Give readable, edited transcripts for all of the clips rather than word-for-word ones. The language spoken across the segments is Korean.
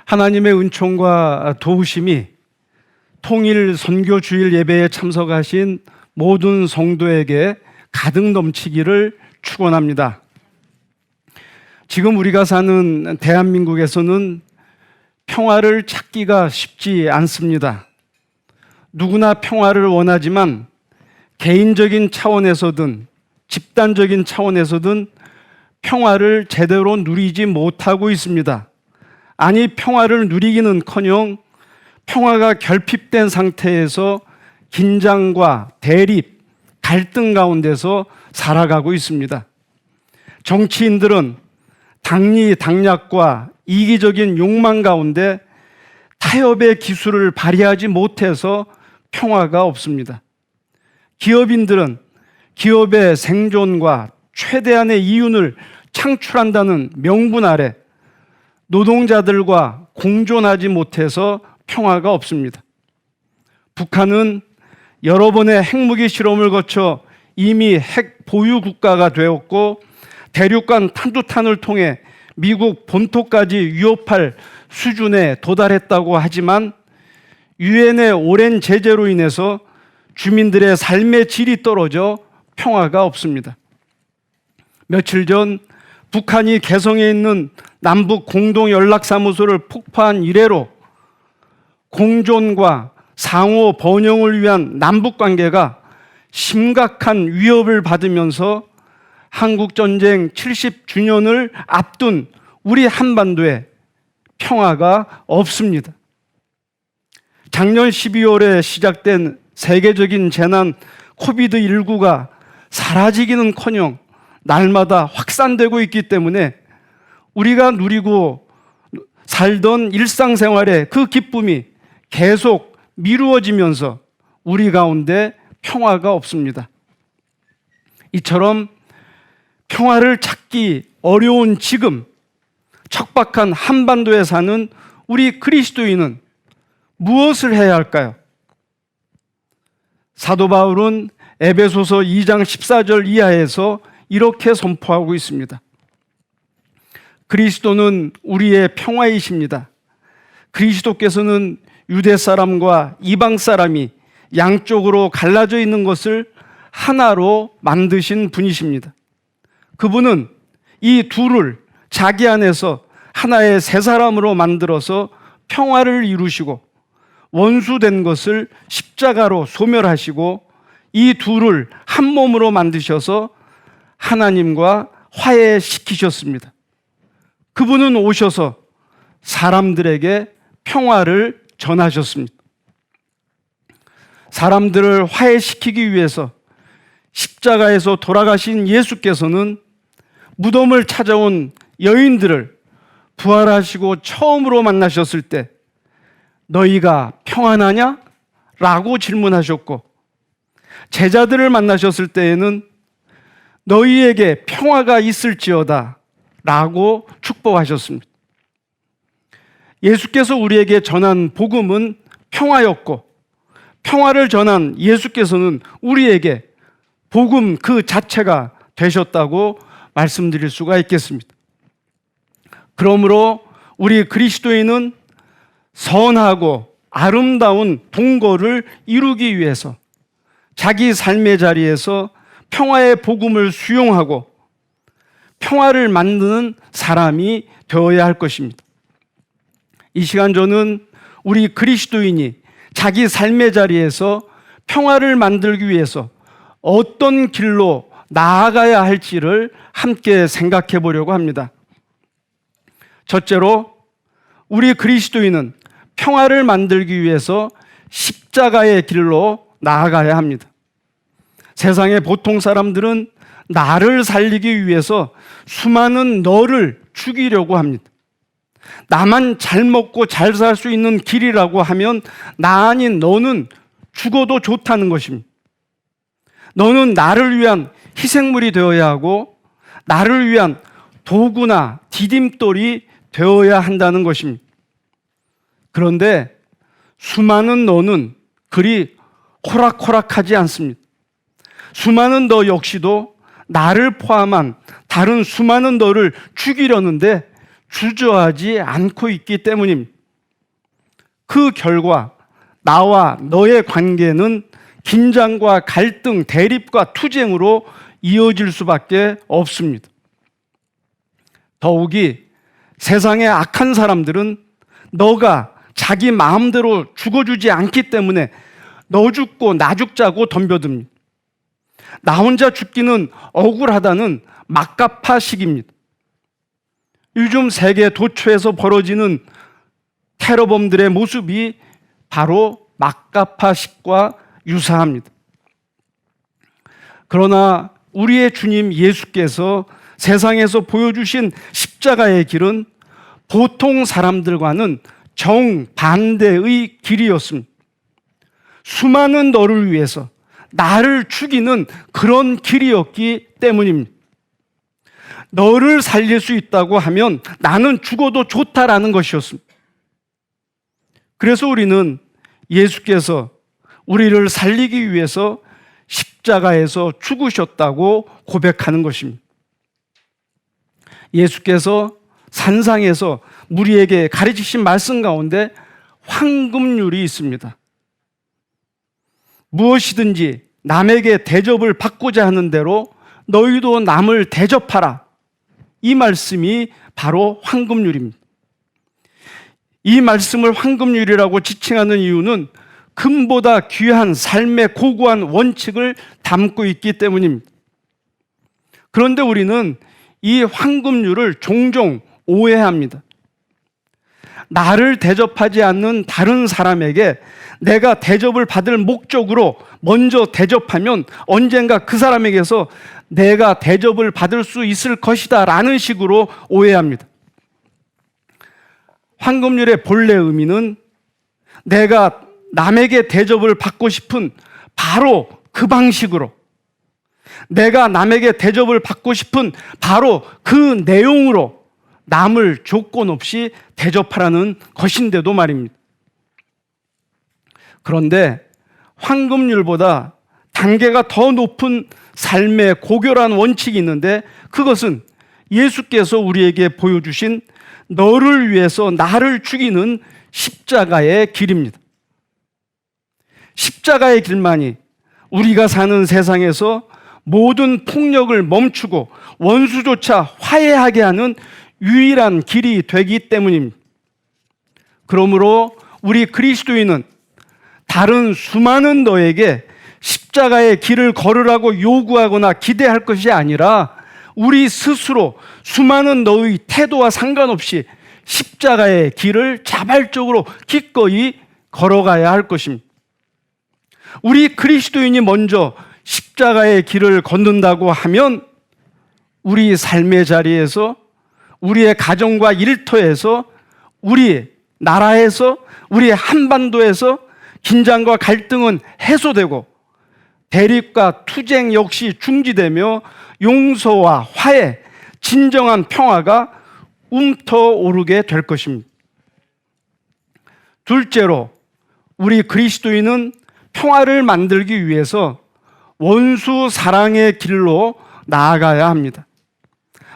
하나님의 은총과 도우심이 통일 선교 주일 예배에 참석하신 모든 성도에게 가득 넘치기를 축원합니다. 지금 우리가 사는 대한민국에서는 평화를 찾기가 쉽지 않습니다. 누구나 평화를 원하지만 개인적인 차원에서든 집단적인 차원에서든 평화를 제대로 누리지 못하고 있습니다. 아니, 평화를 누리기는커녕 평화가 결핍된 상태에서 긴장과 대립, 갈등 가운데서 살아가고 있습니다. 정치인들은 당리당략과 이기적인 욕망 가운데 타협의 기술을 발휘하지 못해서 평화가 없습니다. 기업인들은 기업의 생존과 최대한의 이윤을 창출한다는 명분 아래 노동자들과 공존하지 못해서 평화가 없습니다. 북한은 여러 번의 핵무기 실험을 거쳐 이미 핵 보유 국가가 되었고 대륙간 탄두탄을 통해 미국 본토까지 위협할 수준에 도달했다고 하지만 유엔의 오랜 제재로 인해서 주민들의 삶의 질이 떨어져 평화가 없습니다. 며칠 전 북한이 개성에 있는 남북 공동연락사무소를 폭파한 이래로 공존과 상호 번영을 위한 남북관계가 심각한 위협을 받으면서 한국전쟁 70주년을 앞둔 우리 한반도에 평화가 없습니다. 작년 12월에 시작된 세계적인 재난 코비드19가 사라지기는커녕 날마다 확산되고 있기 때문에 우리가 누리고 살던 일상생활의 그 기쁨이 계속 미루어지면서 우리 가운데 평화가 없습니다. 이처럼 평화를 찾기 어려운 지금 척박한 한반도에 사는 우리 그리스도인은 무엇을 해야 할까요? 사도 바울은 에베소서 2장 14절 이하에서 이렇게 선포하고 있습니다. 그리스도는 우리의 평화이십니다. 그리스도께서는 유대 사람과 이방 사람이 양쪽으로 갈라져 있는 것을 하나로 만드신 분이십니다. 그분은 이 둘을 자기 안에서 하나의 새 사람으로 만들어서 평화를 이루시고 원수된 것을 십자가로 소멸하시고 이 둘을 한 몸으로 만드셔서 하나님과 화해시키셨습니다. 그분은 오셔서 사람들에게 평화를 전하셨습니다. 사람들을 화해시키기 위해서 십자가에서 돌아가신 예수께서는 무덤을 찾아온 여인들을 부활하시고 처음으로 만나셨을 때 너희가 평안하냐? 라고 질문하셨고 제자들을 만나셨을 때에는 너희에게 평화가 있을지어다 라고 축복하셨습니다. 예수께서 우리에게 전한 복음은 평화였고 평화를 전한 예수께서는 우리에게 복음 그 자체가 되셨다고 말씀드릴 수가 있겠습니다. 그러므로 우리 그리스도인은 선하고 아름다운 동거를 이루기 위해서 자기 삶의 자리에서 평화의 복음을 수용하고 평화를 만드는 사람이 되어야 할 것입니다. 이 시간 저는 우리 그리스도인이 자기 삶의 자리에서 평화를 만들기 위해서 어떤 길로 나아가야 할지를 함께 생각해 보려고 합니다. 첫째로 우리 그리스도인은 평화를 만들기 위해서 십자가의 길로 나아가야 합니다. 세상의 보통 사람들은 나를 살리기 위해서 수많은 너를 죽이려고 합니다. 나만 잘 먹고 잘 살 수 있는 길이라고 하면 나 아닌 너는 죽어도 좋다는 것입니다. 너는 나를 위한 희생물이 되어야 하고 나를 위한 도구나 디딤돌이 되어야 한다는 것입니다. 그런데 수많은 너는 그리 호락호락하지 않습니다. 수많은 너 역시도 나를 포함한 다른 수많은 너를 죽이려는데 주저하지 않고 있기 때문입니다. 그 결과 나와 너의 관계는 긴장과 갈등, 대립과 투쟁으로 이어질 수밖에 없습니다. 더욱이 세상의 악한 사람들은 너가 자기 마음대로 죽어주지 않기 때문에 너 죽고 나 죽자고 덤벼듭니다. 나 혼자 죽기는 억울하다는 막가파식입니다. 요즘 세계 도처에서 벌어지는 테러범들의 모습이 바로 막가파식과 유사합니다. 그러나 우리의 주님 예수께서 세상에서 보여주신 십자가의 길은 보통 사람들과는 정반대의 길이었습니다. 수많은 너를 위해서 나를 죽이는 그런 길이었기 때문입니다. 너를 살릴 수 있다고 하면 나는 죽어도 좋다라는 것이었습니다. 그래서 우리는 예수께서 우리를 살리기 위해서 십자가에서 죽으셨다고 고백하는 것입니다. 예수께서 산상에서 우리에게 가르치신 말씀 가운데 황금률이 있습니다. 무엇이든지 남에게 대접을 받고자 하는 대로 너희도 남을 대접하라. 이 말씀이 바로 황금률입니다. 이 말씀을 황금률이라고 지칭하는 이유는 금보다 귀한 삶의 고고한 원칙을 담고 있기 때문입니다. 그런데 우리는 이 황금률을 종종 오해합니다. 나를 대접하지 않는 다른 사람에게 내가 대접을 받을 목적으로 먼저 대접하면 언젠가 그 사람에게서 내가 대접을 받을 수 있을 것이다 라는 식으로 오해합니다. 황금률의 본래 의미는 내가 남에게 대접을 받고 싶은 바로 그 방식으로, 내가 남에게 대접을 받고 싶은 바로 그 내용으로 남을 조건 없이 대접하라는 것인데도 말입니다. 그런데 황금률보다 단계가 더 높은 삶의 고결한 원칙이 있는데 그것은 예수께서 우리에게 보여주신 너를 위해서 나를 죽이는 십자가의 길입니다. 십자가의 길만이 우리가 사는 세상에서 모든 폭력을 멈추고 원수조차 화해하게 하는 유일한 길이 되기 때문입니다. 그러므로 우리 그리스도인은 다른 수많은 너에게 십자가의 길을 걸으라고 요구하거나 기대할 것이 아니라 우리 스스로 수많은 너의 태도와 상관없이 십자가의 길을 자발적으로 기꺼이 걸어가야 할 것입니다. 우리 그리스도인이 먼저 십자가의 길을 걷는다고 하면 우리 삶의 자리에서, 우리의 가정과 일터에서, 우리 나라에서, 우리 한반도에서 긴장과 갈등은 해소되고 대립과 투쟁 역시 중지되며 용서와 화해, 진정한 평화가 움터오르게 될 것입니다. 둘째로, 우리 그리스도인은 평화를 만들기 위해서 원수 사랑의 길로 나아가야 합니다.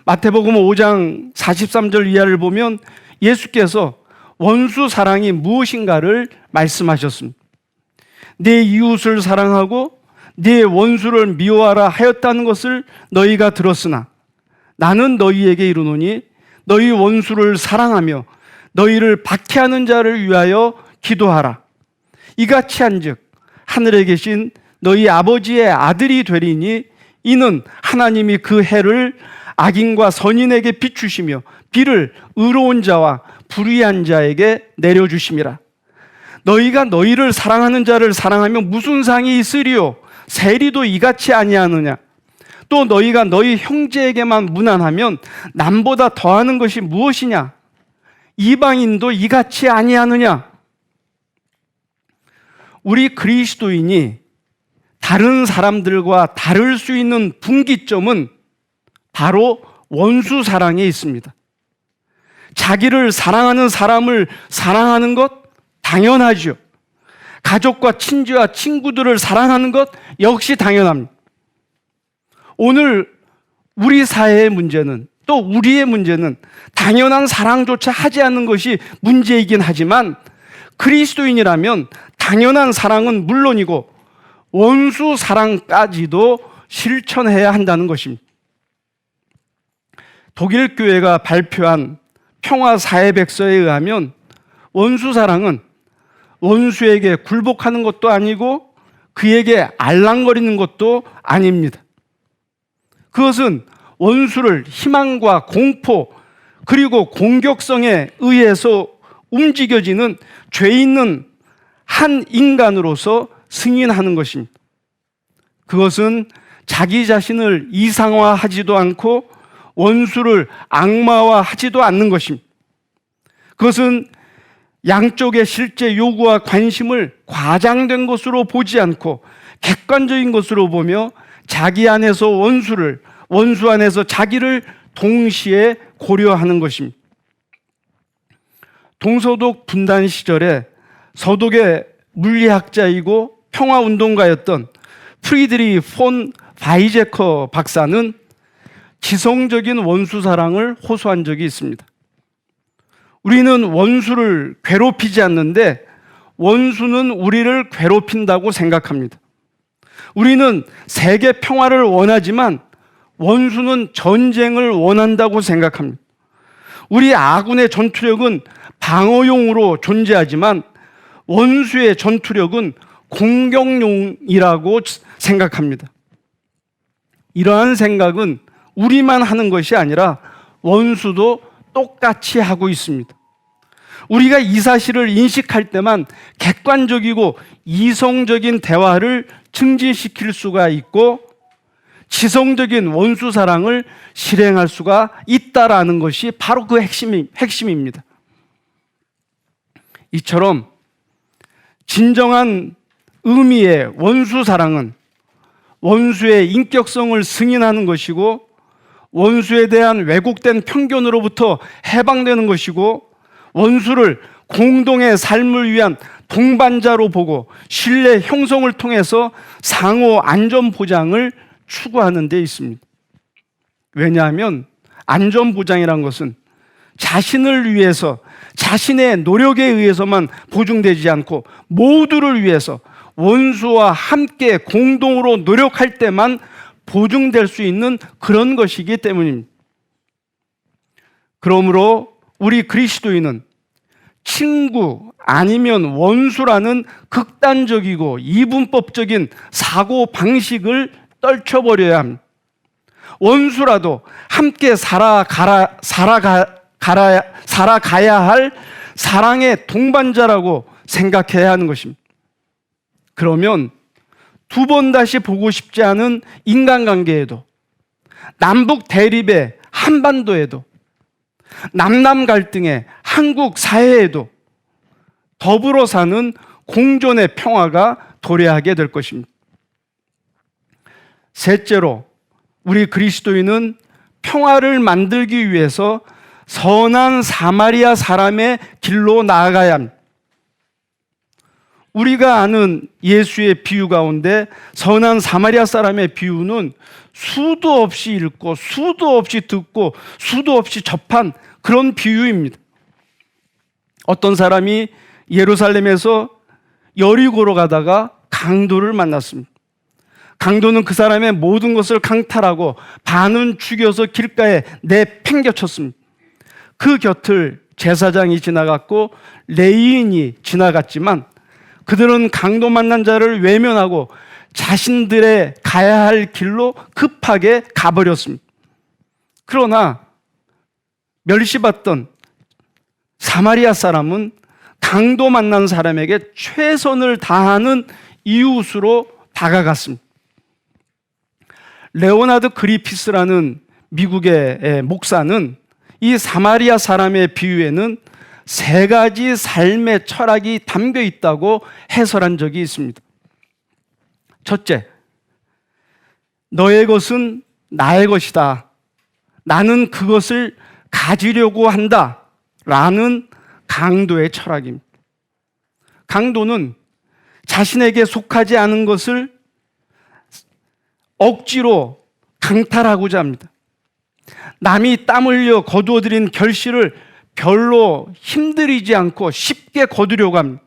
마태복음 5장 43절 이하를 보면 예수께서 원수 사랑이 무엇인가를 말씀하셨습니다. 내 이웃을 사랑하고 네 원수를 미워하라 하였다는 것을 너희가 들었으나 나는 너희에게 이르노니 너희 원수를 사랑하며 너희를 박해하는 자를 위하여 기도하라. 이같이 한즉 하늘에 계신 너희 아버지의 아들이 되리니 이는 하나님이 그 해를 악인과 선인에게 비추시며 비를 의로운 자와 불의한 자에게 내려주심이라. 너희가 너희를 사랑하는 자를 사랑하면 무슨 상이 있으리요? 세리도 이같이 아니하느냐? 또 너희가 너희 형제에게만 무난하면 남보다 더하는 것이 무엇이냐? 이방인도 이같이 아니하느냐? 우리 그리스도인이 다른 사람들과 다를 수 있는 분기점은 바로 원수 사랑에 있습니다. 자기를 사랑하는 사람을 사랑하는 것 당연하죠. 가족과 친지와 친구들을 사랑하는 것 역시 당연합니다. 오늘 우리 사회의 문제는, 또 우리의 문제는 당연한 사랑조차 하지 않는 것이 문제이긴 하지만 그리스도인이라면 당연한 사랑은 물론이고 원수 사랑까지도 실천해야 한다는 것입니다. 독일 교회가 발표한 평화 사회백서에 의하면 원수 사랑은 원수에게 굴복하는 것도 아니고 그에게 알랑거리는 것도 아닙니다. 그것은 원수를 희망과 공포 그리고 공격성에 의해서 움직여지는 죄 있는 한 인간으로서 승인하는 것입니다. 그것은 자기 자신을 이상화하지도 않고 원수를 악마화하지도 않는 것입니다. 그것은 양쪽의 실제 요구와 관심을 과장된 것으로 보지 않고 객관적인 것으로 보며 자기 안에서 원수를, 원수 안에서 자기를 동시에 고려하는 것입니다. 동서독 분단 시절에 서독의 물리학자이고 평화운동가였던 프리드리 폰 바이제커 박사는 지성적인 원수 사랑을 호소한 적이 있습니다. 우리는 원수를 괴롭히지 않는데 원수는 우리를 괴롭힌다고 생각합니다. 우리는 세계 평화를 원하지만 원수는 전쟁을 원한다고 생각합니다. 우리 아군의 전투력은 방어용으로 존재하지만 원수의 전투력은 공격용이라고 생각합니다. 이러한 생각은 우리만 하는 것이 아니라 원수도 똑같이 하고 있습니다. 우리가 이 사실을 인식할 때만 객관적이고 이성적인 대화를 증진시킬 수가 있고 지성적인 원수 사랑을 실행할 수가 있다라는 것이 바로 그 핵심입니다. 이처럼 진정한 의미의 원수 사랑은 원수의 인격성을 승인하는 것이고 원수에 대한 왜곡된 편견으로부터 해방되는 것이고 원수를 공동의 삶을 위한 동반자로 보고 신뢰 형성을 통해서 상호 안전 보장을 추구하는 데 있습니다. 왜냐하면 안전 보장이란 것은 자신을 위해서 자신의 노력에 의해서만 보증되지 않고 모두를 위해서 원수와 함께 공동으로 노력할 때만 보증될 수 있는 그런 것이기 때문입니다. 그러므로 우리 그리스도인은 친구 아니면 원수라는 극단적이고 이분법적인 사고 방식을 떨쳐버려야 합니다. 원수라도 함께 살아가야 할 사랑의 동반자라고 생각해야 하는 것입니다. 그러면 두 번 다시 보고 싶지 않은 인간관계에도, 남북 대립의 한반도에도, 남남 갈등의 한국 사회에도 더불어 사는 공존의 평화가 도래하게 될 것입니다. 셋째로, 우리 그리스도인은 평화를 만들기 위해서 선한 사마리아 사람의 길로 나아가야 합니다. 우리가 아는 예수의 비유 가운데 선한 사마리아 사람의 비유는 수도 없이 읽고 수도 없이 듣고 수도 없이 접한 그런 비유입니다. 어떤 사람이 예루살렘에서 여리고로 가다가 강도를 만났습니다. 강도는 그 사람의 모든 것을 강탈하고 반은 죽여서 길가에 내팽개쳤습니다. 그 곁을 제사장이 지나갔고 레위인이 지나갔지만 그들은 강도 만난 자를 외면하고 자신들의 가야 할 길로 급하게 가버렸습니다. 그러나 멸시받던 사마리아 사람은 강도 만난 사람에게 최선을 다하는 이웃으로 다가갔습니다. 레오나드 그리피스라는 미국의 목사는 이 사마리아 사람의 비유에는 세 가지 삶의 철학이 담겨 있다고 해설한 적이 있습니다. 첫째, 너의 것은 나의 것이다. 나는 그것을 가지려고 한다. 라는 강도의 철학입니다. 강도는 자신에게 속하지 않은 것을 억지로 강탈하고자 합니다. 남이 땀 흘려 거두어들인 결실을 별로 힘들이지 않고 쉽게 거두려고 합니다.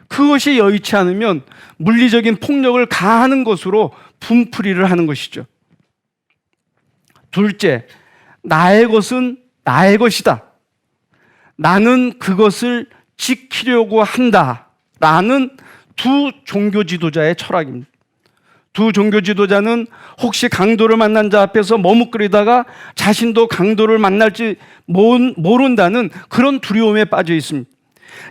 그것이 여의치 않으면 물리적인 폭력을 가하는 것으로 분풀이를 하는 것이죠. 둘째, 나의 것은 나의 것이다. 나는 그것을 지키려고 한다. 라는 두 종교 지도자의 철학입니다. 두 종교 지도자는 혹시 강도를 만난 자 앞에서 머뭇거리다가 자신도 강도를 만날지 모른다는 그런 두려움에 빠져 있습니다.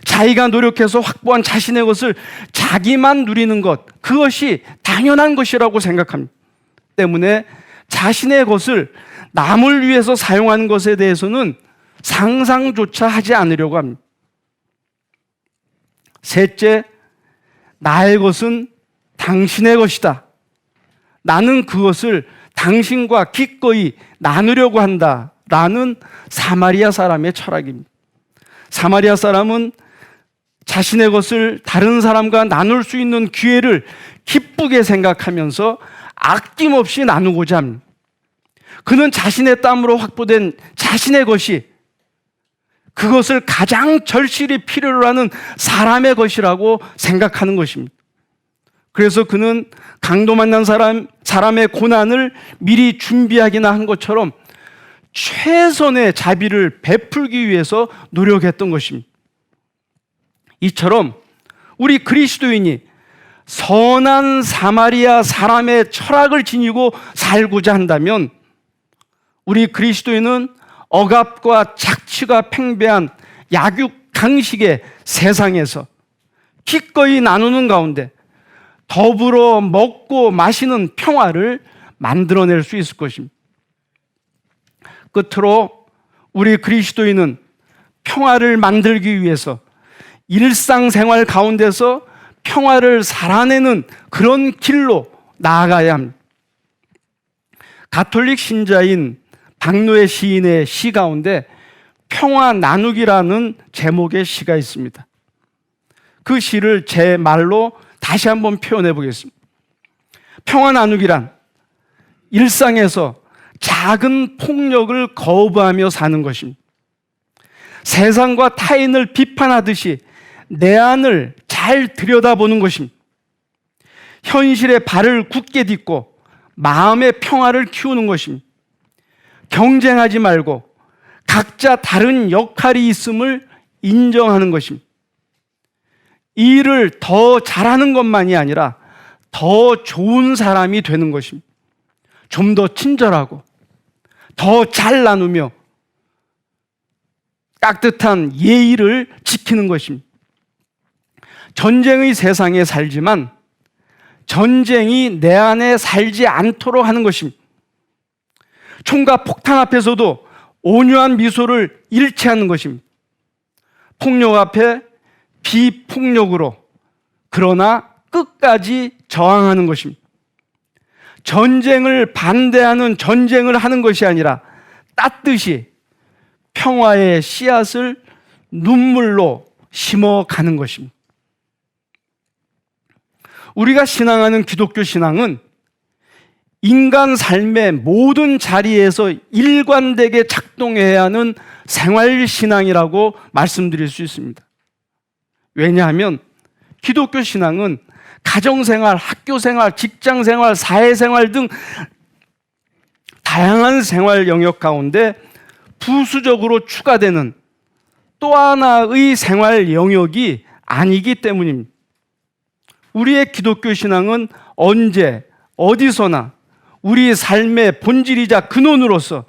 자기가 노력해서 확보한 자신의 것을 자기만 누리는 것, 그것이 당연한 것이라고 생각합니다. 때문에 자신의 것을 남을 위해서 사용하는 것에 대해서는 상상조차 하지 않으려고 합니다. 셋째, 나의 것은 당신의 것이다. 나는 그것을 당신과 기꺼이 나누려고 한다. 라는 사마리아 사람의 철학입니다. 사마리아 사람은 자신의 것을 다른 사람과 나눌 수 있는 기회를 기쁘게 생각하면서 아낌없이 나누고자 합니다. 그는 자신의 땀으로 확보된 자신의 것이 그것을 가장 절실히 필요로 하는 사람의 것이라고 생각하는 것입니다. 그래서 그는 강도 만난 사람의 고난을 미리 준비하기나 한 것처럼 최선의 자비를 베풀기 위해서 노력했던 것입니다. 이처럼 우리 그리스도인이 선한 사마리아 사람의 철학을 지니고 살고자 한다면 우리 그리스도인은 억압과 착취가 팽배한 약육강식의 세상에서 기꺼이 나누는 가운데 더불어 먹고 마시는 평화를 만들어낼 수 있을 것입니다. 끝으로 우리 그리스도인은 평화를 만들기 위해서 일상생활 가운데서 평화를 살아내는 그런 길로 나아가야 합니다. 가톨릭 신자인 박노해 시인의 시 가운데 평화 나누기라는 제목의 시가 있습니다. 그 시를 제 말로 다시 한번 표현해 보겠습니다. 평화 나누기란 일상에서 작은 폭력을 거부하며 사는 것입니다. 세상과 타인을 비판하듯이 내 안을 잘 들여다보는 것입니다. 현실에 발을 굳게 딛고 마음의 평화를 키우는 것입니다. 경쟁하지 말고 각자 다른 역할이 있음을 인정하는 것입니다. 이 일을 더 잘하는 것만이 아니라 더 좋은 사람이 되는 것입니다. 좀 더 친절하고 더 잘 나누며 따뜻한 예의를 지키는 것입니다. 전쟁의 세상에 살지만 전쟁이 내 안에 살지 않도록 하는 것입니다. 총과 폭탄 앞에서도 온유한 미소를 잃지 않는 것입니다. 폭력 앞에 비폭력으로 그러나 끝까지 저항하는 것입니다. 전쟁을 반대하는 전쟁을 하는 것이 아니라 따뜻이 평화의 씨앗을 눈물로 심어가는 것입니다. 우리가 신앙하는 기독교 신앙은 인간 삶의 모든 자리에서 일관되게 작동해야 하는 생활신앙이라고 말씀드릴 수 있습니다. 왜냐하면 기독교 신앙은 가정생활, 학교생활, 직장생활, 사회생활 등 다양한 생활 영역 가운데 부수적으로 추가되는 또 하나의 생활 영역이 아니기 때문입니다. 우리의 기독교 신앙은 언제, 어디서나 우리 삶의 본질이자 근원으로서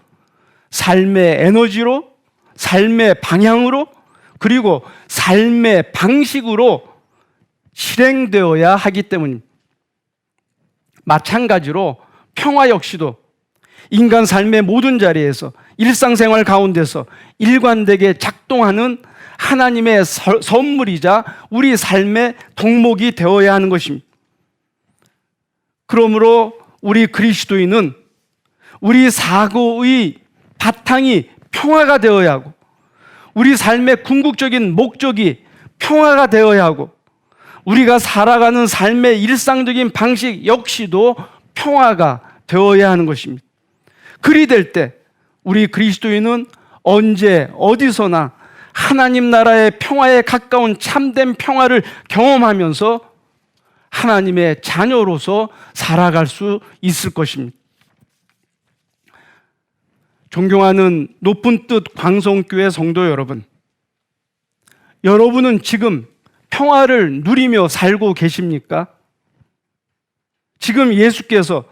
삶의 에너지로, 삶의 방향으로, 그리고 삶의 방식으로 실행되어야 하기 때문입니다. 마찬가지로 평화 역시도 인간 삶의 모든 자리에서 일상생활 가운데서 일관되게 작동하는 하나님의 선물이자 우리 삶의 덕목이 되어야 하는 것입니다. 그러므로 우리 그리스도인은 우리 사고의 바탕이 평화가 되어야 하고 우리 삶의 궁극적인 목적이 평화가 되어야 하고 우리가 살아가는 삶의 일상적인 방식 역시도 평화가 되어야 하는 것입니다. 그리 될 때 우리 그리스도인은 언제 어디서나 하나님 나라의 평화에 가까운 참된 평화를 경험하면서 하나님의 자녀로서 살아갈 수 있을 것입니다. 존경하는 높은 뜻 광성교회 성도 여러분, 여러분은 지금 평화를 누리며 살고 계십니까? 지금 예수께서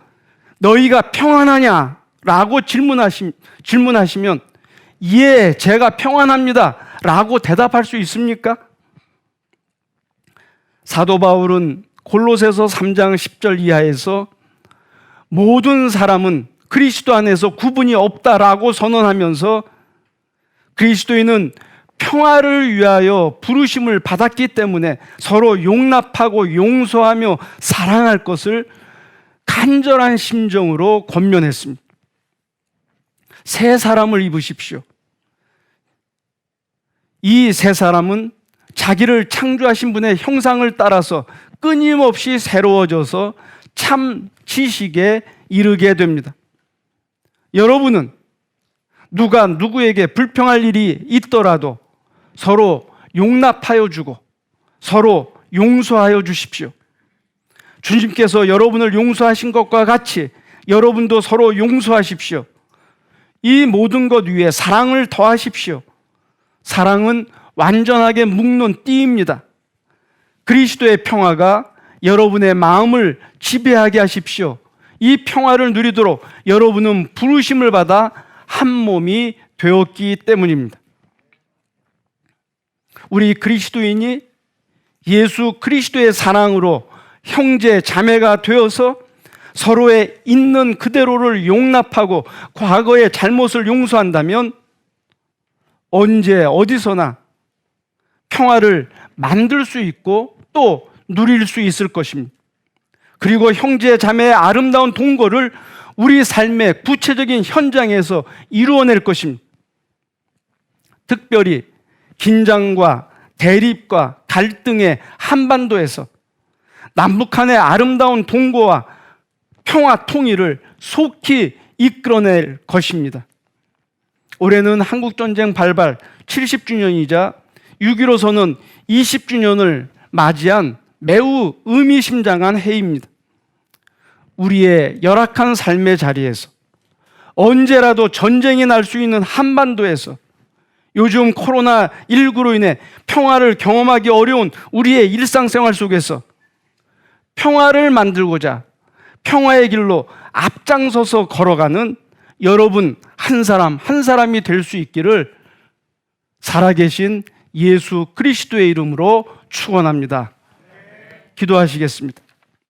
너희가 평안하냐? 라고 질문하시면 예, 제가 평안합니다 라고 대답할 수 있습니까? 사도 바울은 골로새서 3장 10절 이하에서 모든 사람은 그리스도 안에서 구분이 없다라고 선언하면서 그리스도인은 평화를 위하여 부르심을 받았기 때문에 서로 용납하고 용서하며 사랑할 것을 간절한 심정으로 권면했습니다. 새 사람을 입으십시오. 이 새 사람은 자기를 창조하신 분의 형상을 따라서 끊임없이 새로워져서 참 지식에 이르게 됩니다. 여러분은 누가 누구에게 불평할 일이 있더라도 서로 용납하여 주고 서로 용서하여 주십시오. 주님께서 여러분을 용서하신 것과 같이 여러분도 서로 용서하십시오. 이 모든 것 위에 사랑을 더하십시오. 사랑은 완전하게 묶는 띠입니다. 그리스도의 평화가 여러분의 마음을 지배하게 하십시오. 이 평화를 누리도록 여러분은 부르심을 받아 한 몸이 되었기 때문입니다. 우리 그리스도인이 예수 그리스도의 사랑으로 형제 자매가 되어서 서로의 있는 그대로를 용납하고 과거의 잘못을 용서한다면 언제 어디서나 평화를 만들 수 있고 또 누릴 수 있을 것입니다. 그리고 형제 자매의 아름다운 동거를 우리 삶의 구체적인 현장에서 이루어낼 것입니다. 특별히 긴장과 대립과 갈등의 한반도에서 남북한의 아름다운 동거와 평화 통일을 속히 이끌어낼 것입니다. 올해는 한국전쟁 발발 70주년이자 6.15 선언 20주년을 맞이한 매우 의미심장한 해입니다. 우리의 열악한 삶의 자리에서 언제라도 전쟁이 날 수 있는 한반도에서 요즘 코로나19로 인해 평화를 경험하기 어려운 우리의 일상생활 속에서 평화를 만들고자 평화의 길로 앞장서서 걸어가는 여러분 한 사람 한 사람이 될 수 있기를 살아계신 예수 그리스도의 이름으로 축원합니다. 기도하시겠습니다.